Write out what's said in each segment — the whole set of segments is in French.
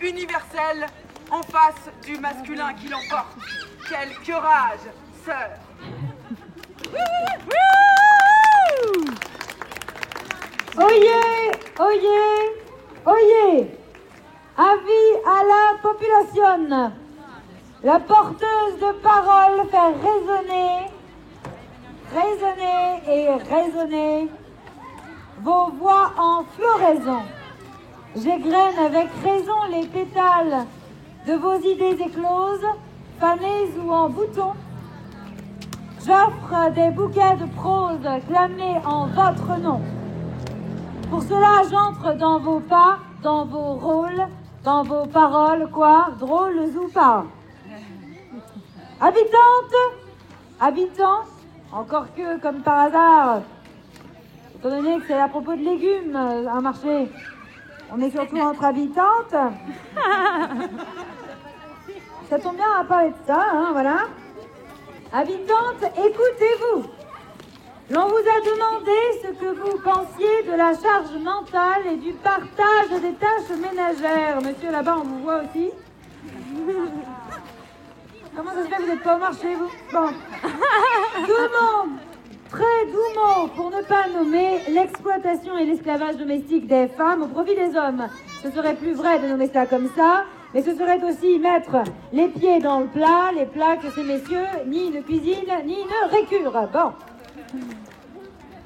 universel en face du masculin qui l'emporte. Quel courage, sœur! Oyez, oyez, oyez! Avis à la population! La porteuse de parole fait résonner et résonner vos voix en floraison. J'égrène avec raison les pétales de vos idées écloses, fanées ou en boutons. J'offre des bouquets de prose clamés en votre nom. Pour cela, j'entre dans vos pas, dans vos rôles, dans vos paroles, quoi, drôles ou pas. Habitantes, habitants, encore que, comme par hasard, étant donné que c'est à propos de légumes, un marché, on est surtout entre habitantes. Ça tombe bien à parler de ça, hein, voilà. Habitantes, écoutez-vous. L'on vous a demandé ce que vous pensiez de la charge mentale et du partage des tâches ménagères. Monsieur, là-bas, on vous voit aussi. Comment ça se fait que vous n'êtes pas au marché, vous? Bon. Doucement, très doucement, pour ne pas nommer l'exploitation et l'esclavage domestique des femmes au profit des hommes. Ce serait plus vrai de nommer ça comme ça, mais ce serait aussi mettre les pieds dans le plat, les plats que ces messieurs ni ne cuisinent, ni ne récurent. Bon.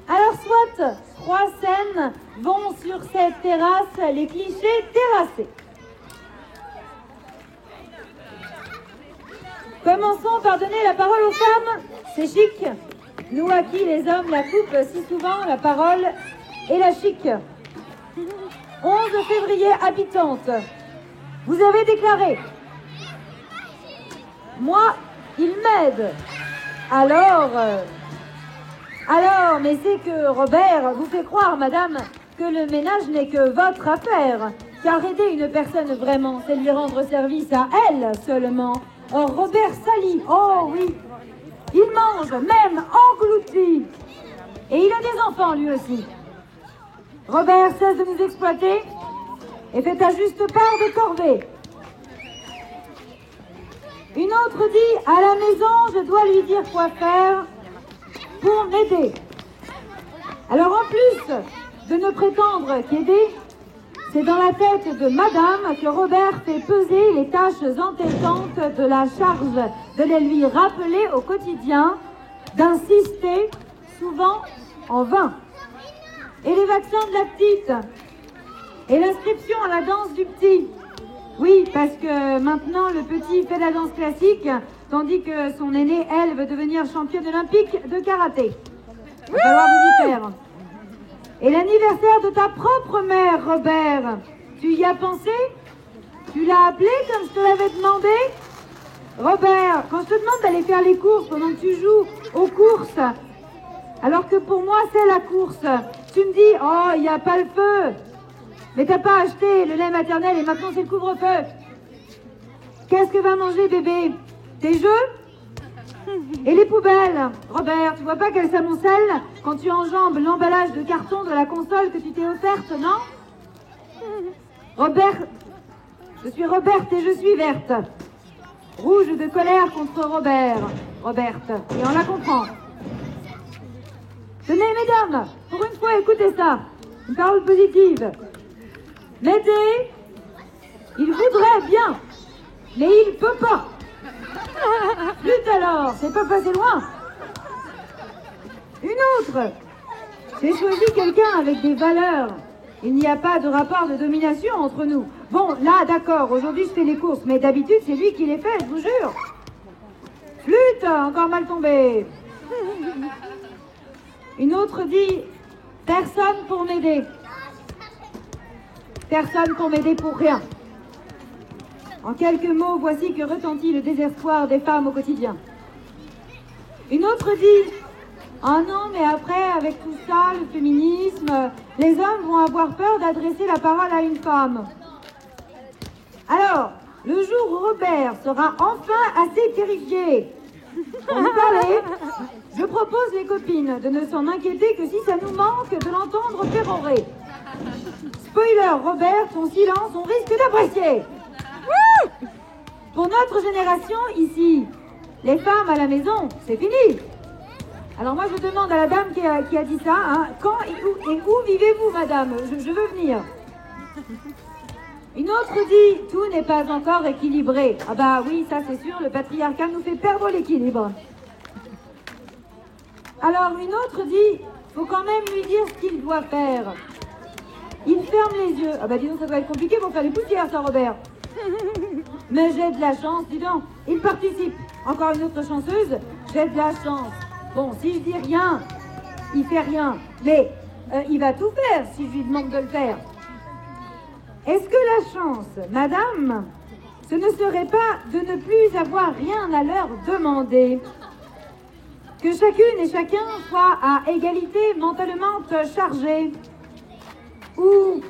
Alors soit, 3 scènes vont sur cette terrasse, les clichés terrassés. Commençons par donner la parole aux femmes, c'est chic. Nous à qui les hommes la coupent si souvent, la parole et la chic. 11 février, habitante. Vous avez déclaré. Moi, il m'aide. Alors, mais c'est que Robert vous fait croire, madame, que le ménage n'est que votre affaire. Car aider une personne vraiment, c'est lui rendre service à elle seulement. Or, Robert salit, oh oui, il mange, même englouti. Et il a des enfants, lui aussi. Robert cesse de nous exploiter et fait à juste part de corvée. Une autre dit, à la maison, je dois lui dire quoi faire pour m'aider. Alors, en plus de ne prétendre qu'aider, c'est dans la tête de madame que Robert fait peser les tâches entêtantes de la charge de les lui rappeler au quotidien, d'insister, souvent en vain. Et les vaccins de la petite, et l'inscription à la danse du petit. Oui, parce que maintenant le petit fait la danse classique, tandis que son aînée, elle, veut devenir championne olympique de karaté. Il va falloir vous y faire. Et l'anniversaire de ta propre mère, Robert, tu y as pensé? Tu l'as appelé comme je te l'avais demandé? Robert, quand je te demande d'aller faire les courses pendant que tu joues aux courses, alors que pour moi c'est la course, tu me dis, oh, il n'y a pas le feu. Mais t'as pas acheté le lait maternel et maintenant c'est le couvre-feu. Qu'est-ce que va manger bébé? Tes jeux? Et les poubelles? Robert, tu vois pas qu'elles s'amoncellent quand tu enjambes l'emballage de carton de la console que tu t'es offerte, non? Robert, je suis Roberte et je suis verte. Rouge de colère contre Robert, Roberte, et on la comprend. Tenez, mesdames, pour une fois, écoutez ça. Une parole positive. M'aider, il voudrait bien, mais il peut pas. Flûte alors, c'est pas passé loin. Une autre. J'ai choisi quelqu'un avec des valeurs. Il n'y a pas de rapport de domination entre nous. Bon, là, d'accord, aujourd'hui je fais les courses, mais d'habitude c'est lui qui les fait, je vous jure. Flûte, encore mal tombé. Une autre dit, personne pour m'aider. Personne pour m'aider pour rien. En quelques mots, voici que retentit le désespoir des femmes au quotidien. Une autre dit, ah non, mais après, avec tout ça, le féminisme, les hommes vont avoir peur d'adresser la parole à une femme. Alors, le jour où Robert sera enfin assez terrifié pour nous parler, je propose les copines de ne s'en inquiéter que si ça nous manque de l'entendre pérorer. Spoiler, Robert, ton silence, on risque d'apprécier. Pour notre génération, ici, les femmes à la maison, c'est fini. Alors moi, je demande à la dame qui a dit ça, hein, quand et où vivez-vous, madame? Je veux venir. Une autre dit, tout n'est pas encore équilibré. Ah bah oui, ça c'est sûr, le patriarcat nous fait perdre l'équilibre. Alors une autre dit, faut quand même lui dire ce qu'il doit faire. Il ferme les yeux. Ah bah dis donc, ça doit être compliqué pour faire les poussières, ça, Robert. Mais j'ai de la chance, dis donc. Il participe. Encore une autre chanceuse, j'ai de la chance. Bon, si je dis rien, il fait rien. Mais il va tout faire si je lui demande de le faire. Est-ce que la chance, madame, ce ne serait pas de ne plus avoir rien à leur demander? Que chacune et chacun soit à égalité mentalement chargé? Ou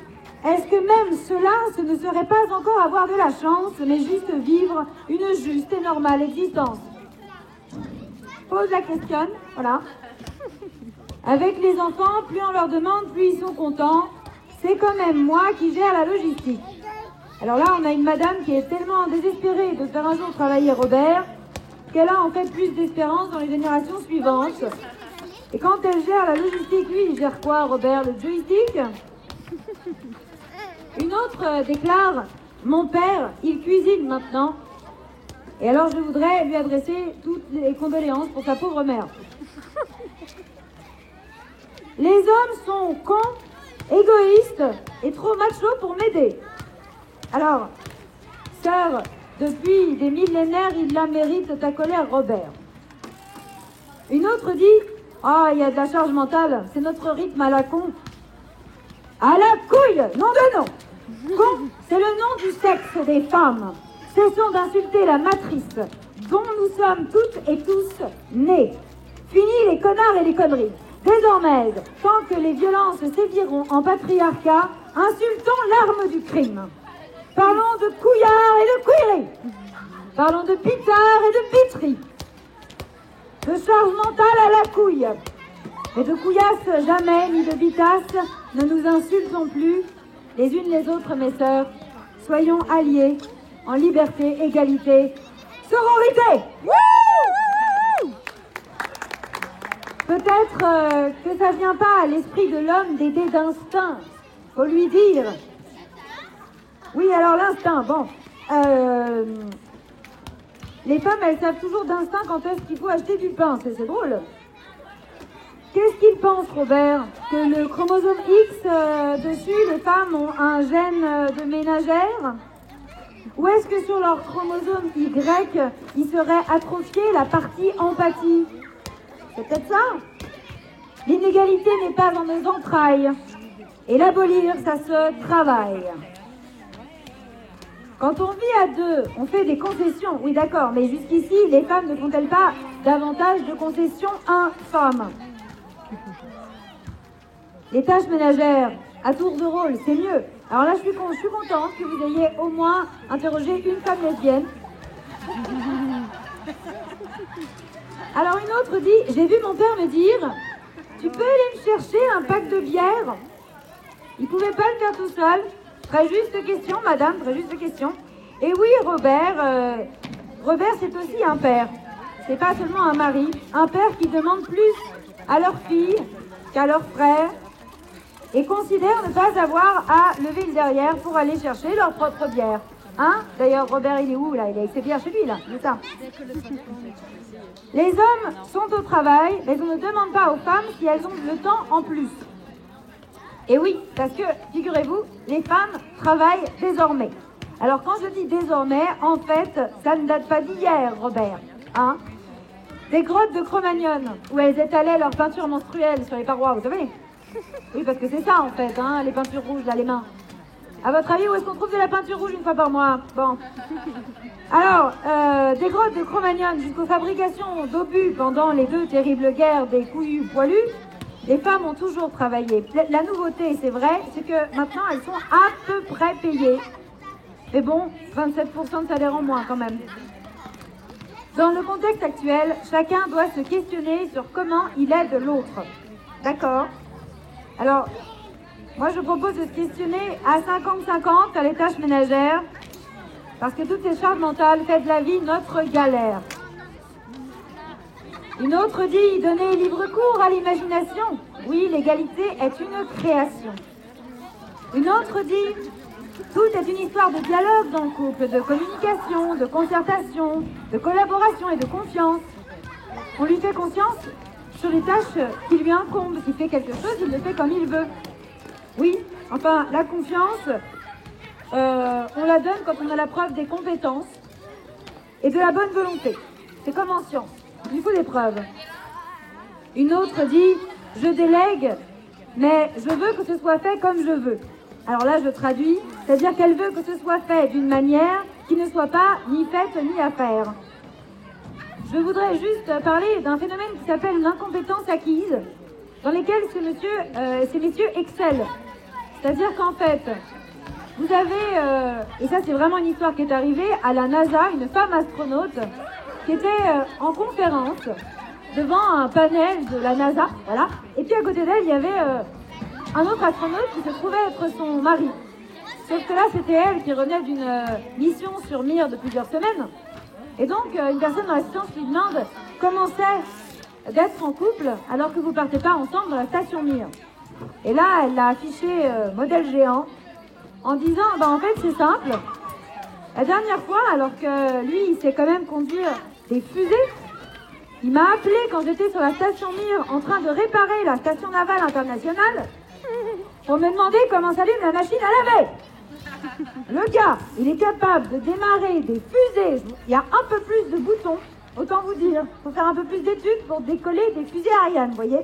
est-ce que même cela, ce ne serait pas encore avoir de la chance, mais juste vivre une juste et normale existence? Pose la question, voilà. Avec les enfants, plus on leur demande, plus ils sont contents. C'est quand même moi qui gère la logistique. Alors là, on a une madame qui est tellement désespérée de faire un jour travailler Robert, qu'elle a en fait plus d'espérance dans les générations suivantes. Et quand elle gère la logistique, lui, il gère quoi, Robert? Le joystick? Une autre déclare, mon père, il cuisine maintenant. Et alors je voudrais lui adresser toutes les condoléances pour sa pauvre mère. Les hommes sont cons, égoïstes et trop machos pour m'aider. Alors, sœur, depuis des millénaires, il la mérite ta colère, Robert. Une autre dit, ah, il y a de la charge mentale, c'est notre rythme à la con. À la couille, nom de nom. Con, c'est le nom du sexe des femmes. Cessons d'insulter la matrice dont nous sommes toutes et tous nés. Fini les connards et les conneries. Désormais, tant que les violences séviront en patriarcat, insultons l'arme du crime. Parlons de couillards et de couilleries. Parlons de pitards et de piteries. De charge mentale à la couille. Et de couillasse jamais, ni de bitasse, ne nous insultons plus, les unes les autres, mes sœurs. Soyons alliés, en liberté, égalité, sororité. Peut-être que ça vient pas à l'esprit de l'homme d'aider d'instinct. Faut lui dire. Oui, alors l'instinct, bon. Les femmes, elles savent toujours d'instinct quand est-ce qu'il faut acheter du pain. C'est drôle. Qu'est-ce qu'il pense, Robert? Que le chromosome X, dessus, les femmes ont un gène de ménagère? Ou est-ce que sur leur chromosome Y, il serait atrophié la partie empathie? C'est peut-être ça. L'inégalité n'est pas dans nos entrailles. Et l'abolir, ça se travaille. Quand on vit à deux, on fait des concessions. Oui, d'accord, mais jusqu'ici, les femmes ne font-elles pas davantage de concessions infâmes? Les tâches ménagères, à tour de rôle, c'est mieux. Alors là, je suis contente que vous ayez au moins interrogé une femme lesbienne. Alors une autre dit, j'ai vu mon père me dire, tu peux aller me chercher un pack de bière? Il pouvait pas le faire tout seul. Très juste question, madame, très juste question. Et oui, Robert, Robert c'est aussi un père. C'est pas seulement un mari, un père qui demande plus à leur fille qu'à leur frère et considère ne pas avoir à lever le derrière pour aller chercher leur propre bière. Hein? D'ailleurs, Robert, il est où, là? Il est avec ses bières chez lui, là, c'est ça. Les hommes sont au travail, mais on ne demande pas aux femmes si elles ont le temps en plus. Et oui, parce que, figurez-vous, les femmes travaillent désormais. Alors, quand je dis désormais, en fait, ça ne date pas d'hier, Robert. Hein? Des grottes de Cro-Magnon, où elles étalaient leurs peintures menstruelles sur les parois, vous savez? Oui, parce que c'est ça, en fait, hein, les peintures rouges, là, les mains. À votre avis, où est-ce qu'on trouve de la peinture rouge une fois par mois? Bon. Alors, des grottes de Cro-Magnon jusqu'aux fabrications d'obus pendant les 2 terribles guerres des couillus poilus, les femmes ont toujours travaillé. La nouveauté, c'est vrai, c'est que maintenant, elles sont à peu près payées. Mais bon, 27% de salaire en moins, quand même. Dans le contexte actuel, chacun doit se questionner sur comment il aide l'autre. D'accord? Alors, moi je propose de se questionner à 50-50 sur les tâches ménagères parce que toutes ces charges mentales font de la vie notre galère. Une autre dit donner libre cours à l'imagination. Oui, l'égalité est une création. Une autre dit tout est une histoire de dialogue dans le couple, de communication, de concertation, de collaboration et de confiance. On lui fait confiance sur les tâches qui lui incombent. S'il fait quelque chose, il le fait comme il veut. Oui, enfin, la confiance, on la donne quand on a la preuve des compétences et de la bonne volonté. C'est comme en science. Il faut des preuves. Une autre dit « Je délègue, mais je veux que ce soit fait comme je veux ». Alors là, je traduis, c'est-à-dire qu'elle veut que ce soit fait d'une manière qui ne soit pas ni faite ni à faire. Je voudrais juste parler d'un phénomène qui s'appelle l'incompétence acquise, dans lesquels ces messieurs excellent. C'est-à-dire qu'en fait, vous avez, et ça c'est vraiment une histoire qui est arrivée, à la NASA, une femme astronaute qui était en conférence devant un panel de la NASA, voilà, et puis à côté d'elle, il y avait un autre astronaute qui se trouvait être son mari. Sauf que là, c'était elle qui revenait d'une mission sur Mir de plusieurs semaines. Et donc, une personne dans l'assistance lui demande comment c'est d'être en couple alors que vous ne partez pas ensemble dans la station Mir. Et là, elle l'a affiché modèle géant en disant, en fait, c'est simple. La dernière fois, alors que lui, il sait quand même conduire des fusées, il m'a appelé quand j'étais sur la station Mir en train de réparer la station navale internationale pour me demander comment s'allume la machine à laver. Le gars, il est capable de démarrer des fusées. Il y a un peu plus de boutons, autant vous dire. Il faut faire un peu plus d'études pour décoller des fusées Ariane, vous voyez.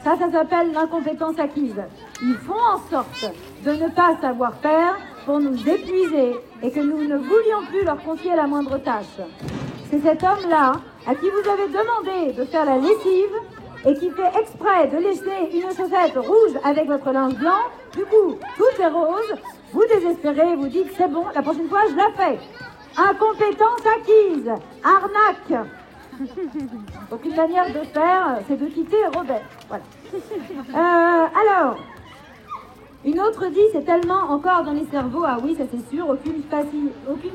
Ça s'appelle l'incompétence acquise. Ils font en sorte de ne pas savoir faire pour nous épuiser et que nous ne voulions plus leur confier la moindre tâche. C'est cet homme-là à qui vous avez demandé de faire la lessive et qui fait exprès de laisser une chaussette rouge avec votre linge blanc. Du coup, tout est rose, vous désespérez, vous dites c'est bon, la prochaine fois je la fais. Incompétence acquise, arnaque. Donc une manière de faire, c'est de quitter Robert. Voilà. Alors, une autre dit c'est tellement encore dans les cerveaux, ah oui ça c'est sûr, aucune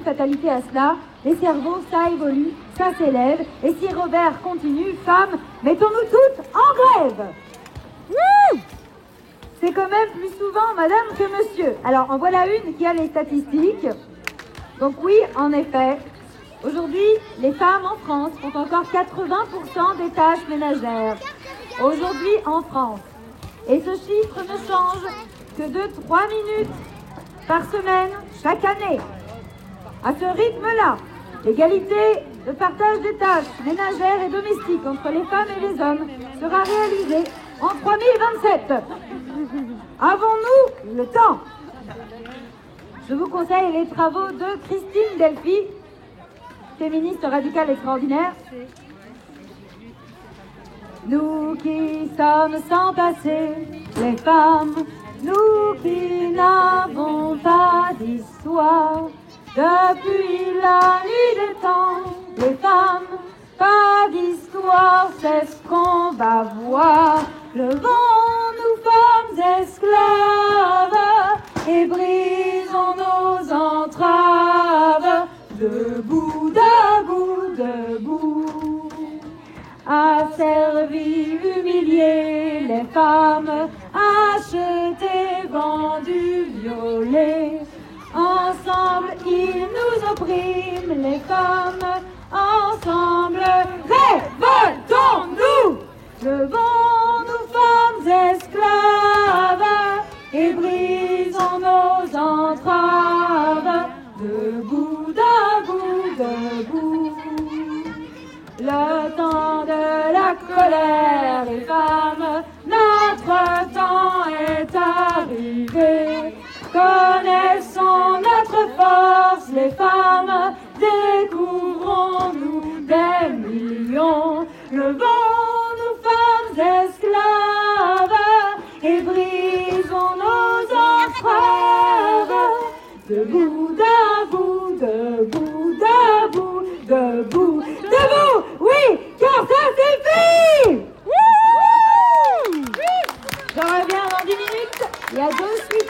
fatalité à cela. Les cerveaux, ça évolue, ça s'élève. Et si Robert continue, femme, mettons-nous toutes en grève. C'est quand même plus souvent madame que monsieur. Alors en voilà une qui a les statistiques. Donc oui, en effet, aujourd'hui, les femmes en France font encore 80% des tâches ménagères. Aujourd'hui en France. Et ce chiffre ne change que de 3 minutes par semaine chaque année. À ce rythme-là, l'égalité de partage des tâches ménagères et domestiques entre les femmes et les hommes sera réalisée en 3027. Avons-nous le temps? Je vous conseille les travaux de Christine Delphi, féministe radicale extraordinaire. Nous qui sommes sans passé, les femmes, nous qui n'avons pas d'histoire, depuis la nuit des temps, les femmes, pas d'histoire, c'est ce qu'on va voir. Levons-nous femmes esclaves et brisons nos entraves. Debout, debout, debout. Asservis, humiliés, les femmes, achetés, vendus, violés. Ensemble, ils nous oppriment, les femmes. Ensemble, révoltons-nous. Levons-nous, femmes esclaves, et brisons nos entraves. Debout, debout, debout. Le temps de la colère, les femmes, notre temps est arrivé. Connaissons notre force, les femmes, découvrons-nous des millions. Levons-nous, femmes esclaves, et brisons nos entraves. Debout, debout, debout, debout, debout, debout, oui, car ça suffit. Je reviens dans 10 minutes, il y a 2 suites.